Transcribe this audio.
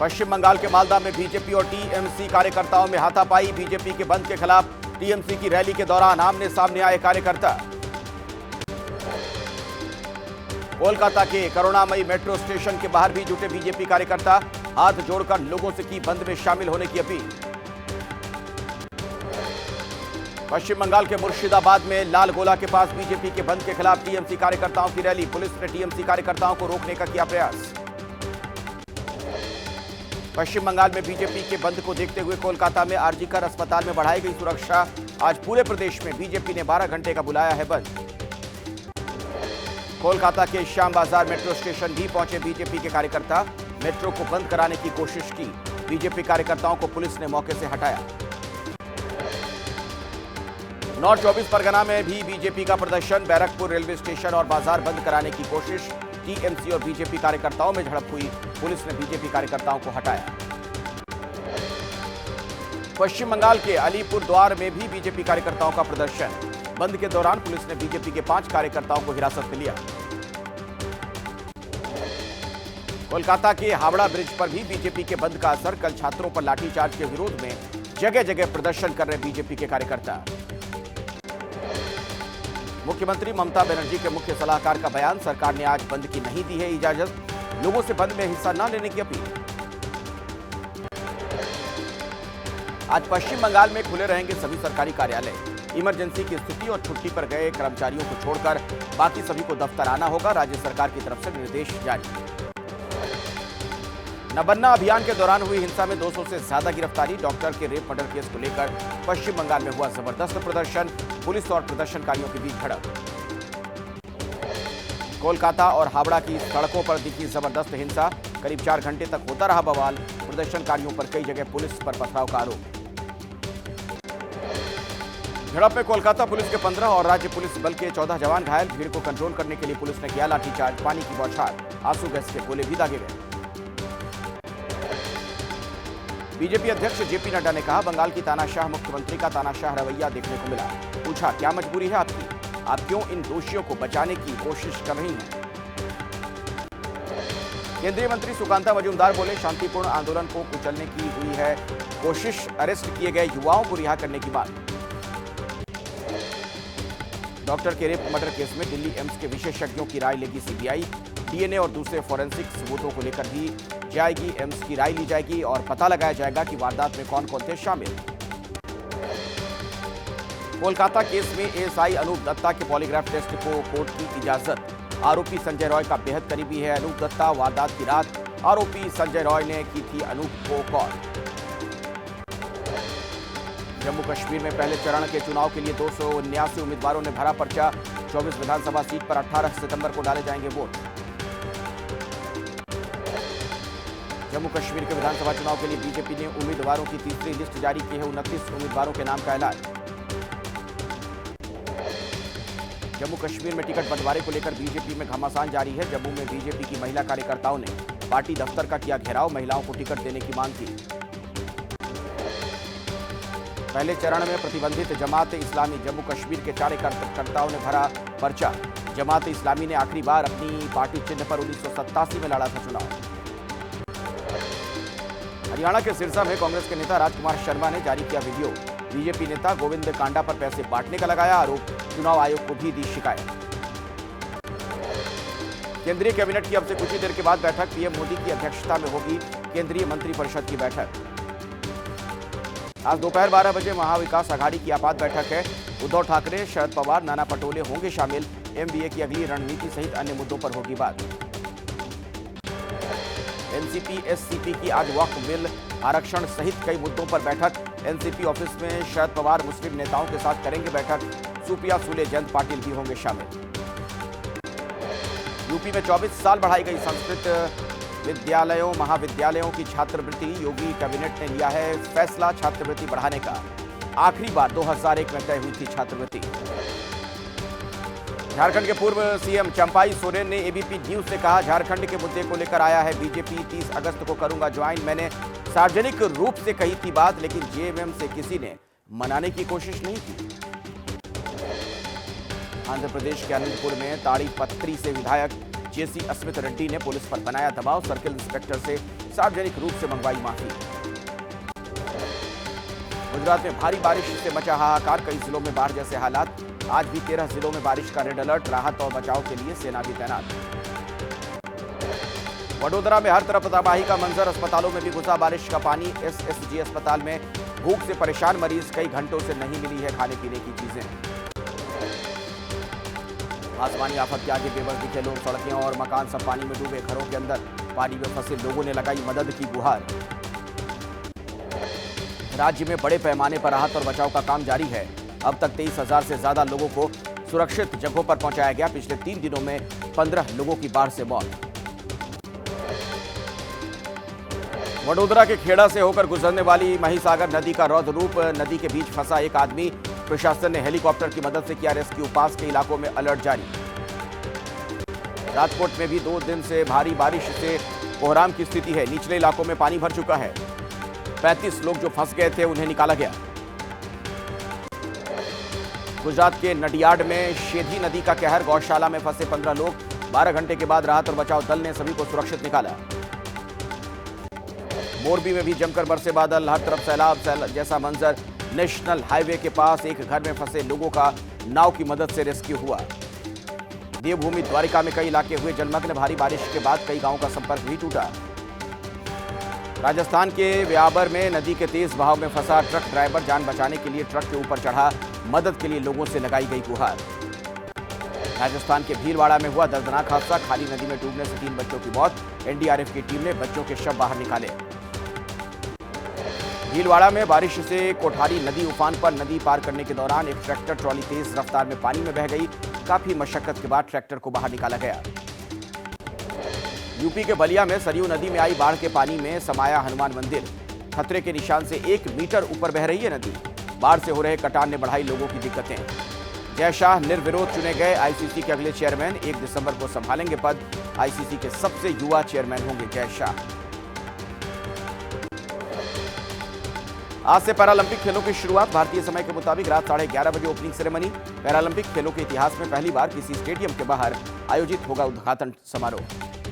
पश्चिम बंगाल के मालदा में बीजेपी और टीएमसी कार्यकर्ताओं में हाथापाई। बीजेपी के बंद के खिलाफ टीएमसी की रैली के दौरान आमने सामने आए कार्यकर्ता। कोलकाता के करुणामयी मेट्रो स्टेशन के बाहर भी जुटे बीजेपी कार्यकर्ता। हाथ जोड़कर लोगों से की बंद में शामिल होने की अपील। पश्चिम बंगाल के मुर्शिदाबाद में लाल गोला के पास बीजेपी के बंद के खिलाफ टीएमसी कार्यकर्ताओं की रैली। पुलिस ने टीएमसी कार्यकर्ताओं को रोकने का किया प्रयास। पश्चिम बंगाल में बीजेपी के बंद को देखते हुए कोलकाता में आरजीकर अस्पताल में बढ़ाई गई सुरक्षा। आज पूरे प्रदेश में बीजेपी ने 12 घंटे का बुलाया है बंद। कोलकाता के श्याम बाजार मेट्रो स्टेशन भी पहुंचे बीजेपी के कार्यकर्ता। मेट्रो को बंद कराने की कोशिश की। बीजेपी कार्यकर्ताओं को पुलिस ने मौके से हटाया। नॉर्थ 24 परगना में भी बीजेपी का प्रदर्शन। बैरकपुर रेलवे स्टेशन और बाजार बंद कराने की कोशिश। टीएमसी और बीजेपी कार्यकर्ताओं में झड़प हुई। पुलिस ने बीजेपी कार्यकर्ताओं को हटाया। पश्चिम बंगाल के अलीपुर द्वार में भी बीजेपी कार्यकर्ताओं का प्रदर्शन। बंद के दौरान पुलिस ने बीजेपी के 5 कार्यकर्ताओं को हिरासत में लिया। कोलकाता के हावड़ा ब्रिज पर भी बीजेपी के बंद का असर। कल छात्रों पर लाठीचार्ज के विरोध में जगह जगह प्रदर्शन कर रहे बीजेपी के कार्यकर्ता। मुख्यमंत्री ममता बनर्जी के मुख्य सलाहकार का बयान। सरकार ने आज बंद की नहीं दी है इजाजत। लोगों से बंद में हिस्सा न लेने की अपील। आज पश्चिम बंगाल में खुले रहेंगे सभी सरकारी कार्यालय। इमरजेंसी की स्थिति और छुट्टी पर गए कर्मचारियों को छोड़कर बाकी सभी को दफ्तर आना होगा। राज्य सरकार की तरफ से निर्देश जारी। नबन्ना अभियान के दौरान हुई हिंसा में 200 से ज्यादा गिरफ्तारी। डॉक्टर के रेप मर्डर केस को लेकर पश्चिम बंगाल में हुआ जबरदस्त प्रदर्शन। पुलिस और प्रदर्शनकारियों के बीच झड़प। कोलकाता और हावड़ा की सड़कों पर दिखी जबरदस्त हिंसा। करीब 4 घंटे तक होता रहा बवाल। प्रदर्शनकारियों पर कई जगह पुलिस पर पथराव का आरोप। झड़प में कोलकाता पुलिस के 15 और राज्य पुलिस बल के 14 जवान घायल। भीड़ को कंट्रोल करने के लिए पुलिस ने किया लाठीचार्ज। पानी की बौछार, आंसू गैस के गोले भी दागे गए। बीजेपी अध्यक्ष जेपी नड्डा ने कहा, बंगाल की तानाशाह मुख्यमंत्री का तानाशाह रवैया देखने को मिला। पूछा, क्या मजबूरी है आपकी? आप क्यों इन दोषियों को बचाने की कोशिश कर रही हैं? केंद्रीय मंत्री सुकांता मजूमदार बोले, शांतिपूर्ण आंदोलन को कुचलने की हुई है कोशिश। अरेस्ट किए गए युवाओं को रिहा करने की मांग। डॉक्टर के रेप मर्डर केस में दिल्ली एम्स के विशेषज्ञों की राय लेगी सीबीआई। डीएनए और दूसरे फॉरेंसिक सबूतों को लेकर भी जाएगी एम्स की राय ली जाएगी और पता लगाया जाएगा कि वारदात में कौन कौन थे शामिल। कोलकाता केस में एएसआई अनूप दत्ता के पॉलीग्राफ टेस्ट को कोर्ट की इजाजत। आरोपी संजय रॉय का बेहद करीबी है अनूप दत्ता। वारदात की रात आरोपी संजय रॉय ने की थी अनूप को कॉल। जम्मू कश्मीर में पहले चरण के चुनाव के लिए 279 उम्मीदवारों ने भरा पर्चा। 24 विधानसभा सीट पर 18 सितंबर को डाले जाएंगे वोट। जम्मू कश्मीर के विधानसभा चुनाव के लिए बीजेपी ने उम्मीदवारों की तीसरी लिस्ट जारी की है। 29 उम्मीदवारों के नाम का ऐलान। जम्मू कश्मीर में टिकट बंटवारे को लेकर बीजेपी में घमासान जारी है। जम्मू में बीजेपी की महिला कार्यकर्ताओं ने पार्टी दफ्तर का किया घेराव। महिलाओं को टिकट देने की मांग की। पहले चरण में प्रतिबंधित जमात इस्लामी जम्मू कश्मीर के 4 कार्यकर्ताओं ने भरा पर्चा। जमात इस्लामी ने आखिरी बार अपनी पार्टी चिन्ह पर 1987 में लड़ा था चुनाव। हरियाणा के सिरसा में कांग्रेस के नेता राजकुमार शर्मा ने जारी किया वीडियो। बीजेपी नेता गोविंद कांडा पर पैसे बांटने का लगाया आरोप। चुनाव आयोग को भी दी शिकायत। केंद्रीय कैबिनेट की अब से कुछ ही देर के बाद बैठक। पीएम मोदी की अध्यक्षता में होगी केंद्रीय मंत्रिपरिषद की बैठक। आज दोपहर 12 बजे महाविकास आघाड़ी की आपात बैठक है। उद्धव ठाकरे, शरद पवार, नाना पटोले होंगे शामिल। एमबीए की अगली रणनीति सहित अन्य मुद्दों पर होगी बात। एनसीपी एससीपी की आज वक्फ बिल आरक्षण सहित कई मुद्दों पर बैठक। एनसीपी ऑफिस में शरद पवार मुस्लिम नेताओं के साथ करेंगे बैठक। सुप्रिया सुले, जयंत पाटिल भी होंगे शामिल। यूपी में 24 साल बढ़ाई गई संस्कृत विद्यालयों महाविद्यालयों की छात्रवृत्ति। योगी कैबिनेट ने लिया है फैसला छात्रवृत्ति बढ़ाने का। आखिरी बार 2001 में तय हुई थी छात्रवृत्ति। झारखंड के पूर्व सीएम चंपाई सोरेन ने एबीपी न्यूज से कहा, झारखंड के मुद्दे को लेकर आया है बीजेपी। 30 अगस्त को करूंगा ज्वाइन। मैंने सार्वजनिक रूप से कही थी बात, लेकिन जेएमएम से किसी ने मनाने की कोशिश नहीं की। आंध्र प्रदेश के अनंतपुर में ताड़ीपत्री से विधायक जेसी अस्मित रेड्डी ने पुलिस पर बनाया दबाव। सर्किल इंस्पेक्टर से सार्वजनिक रूप से मंगवाई माफी। गुजरात में भारी बारिश से मचा हाहाकार, कई जिलों में बाढ़ जैसे हालात। आज भी 13 जिलों में बारिश का रेड अलर्ट, राहत और बचाव के लिए सेना भी तैनात। वडोदरा में हर तरफ तबाही का मंजर, अस्पतालों में भी घुसा बारिश का पानी। एसएसजी अस्पताल में भूख से परेशान मरीज, कई घंटों से नहीं मिली है खाने पीने की चीजें। आसमानी आफत के आगे बेबस दिखे लोग, सड़कें और मकान सब पानी में डूबे, घरों के अंदर पानी में फंसे लोगों ने लगाई मदद की गुहार। राज्य में बड़े पैमाने पर राहत और बचाव का काम जारी है। अब तक 23,000 से ज्यादा लोगों को सुरक्षित जगहों पर पहुंचाया गया। पिछले 3 दिनों में 15 लोगों की बाढ़ से मौत। वडोदरा के खेड़ा से होकर गुजरने वाली महिसागर नदी का रौद्र रूप, नदी के बीच फंसा एक आदमी। प्रशासन ने हेलीकॉप्टर की मदद से किया रेस्क्यू, पास के इलाकों में अलर्ट जारी। राजकोट में भी 2 दिन से भारी बारिश से कोहराम की स्थिति है, निचले इलाकों में पानी भर चुका है। 35 लोग जो फंस गए थे उन्हें निकाला गया। गुजरात के नडियाड में शेधी नदी का कहर, गौशाला में फंसे 15 लोग। 12 घंटे के बाद राहत और बचाव दल ने सभी को सुरक्षित निकाला। मोरबी में भी जमकर बरसे बादल, हर तरफ सैलाब जैसा मंजर। नेशनल हाईवे के पास एक घर में फंसे लोगों का नाव की मदद से रेस्क्यू हुआ। देवभूमि द्वारिका में कई इलाके हुए जलमग्न, भारी बारिश के बाद कई गांवों का संपर्क भी टूटा। राजस्थान के व्याबर में नदी के तेज बहाव में फंसा ट्रक ड्राइवर, जान बचाने के लिए ट्रक के ऊपर चढ़ा, मदद के लिए लोगों से लगाई गई गुहार। राजस्थान के भीलवाड़ा में हुआ दर्दनाक हादसा, खाली नदी में डूबने से 3 बच्चों की मौत। एनडीआरएफ की टीम ने बच्चों के शव बाहर निकाले। भीलवाड़ा में बारिश से कोठारी नदी उफान पर, नदी पार करने के दौरान एक ट्रैक्टर ट्रॉली तेज रफ्तार में पानी में बह गई। काफी मशक्कत के बाद ट्रैक्टर को बाहर निकाला गया। यूपी के बलिया में सरयू नदी में आई बाढ़ के पानी में समाया हनुमान मंदिर, खतरे के निशान से 1 मीटर ऊपर बह रही है नदी। बाढ़ से हो रहे कटान ने बढ़ाई लोगों की दिक्कतें। जय शाह निर्विरोध चुने गए आईसीसी के अगले चेयरमैन, 1 दिसंबर को संभालेंगे पद। आईसीसी के सबसे युवा चेयरमैन होंगे जय शाह। आज से पैरालंपिक खेलों की शुरुआत, भारतीय समय के मुताबिक रात 11:30 बजे ओपनिंग सेरेमनी। पैरालंपिक खेलों के इतिहास में पहली बार किसी स्टेडियम के बाहर आयोजित होगा उद्घाटन समारोह।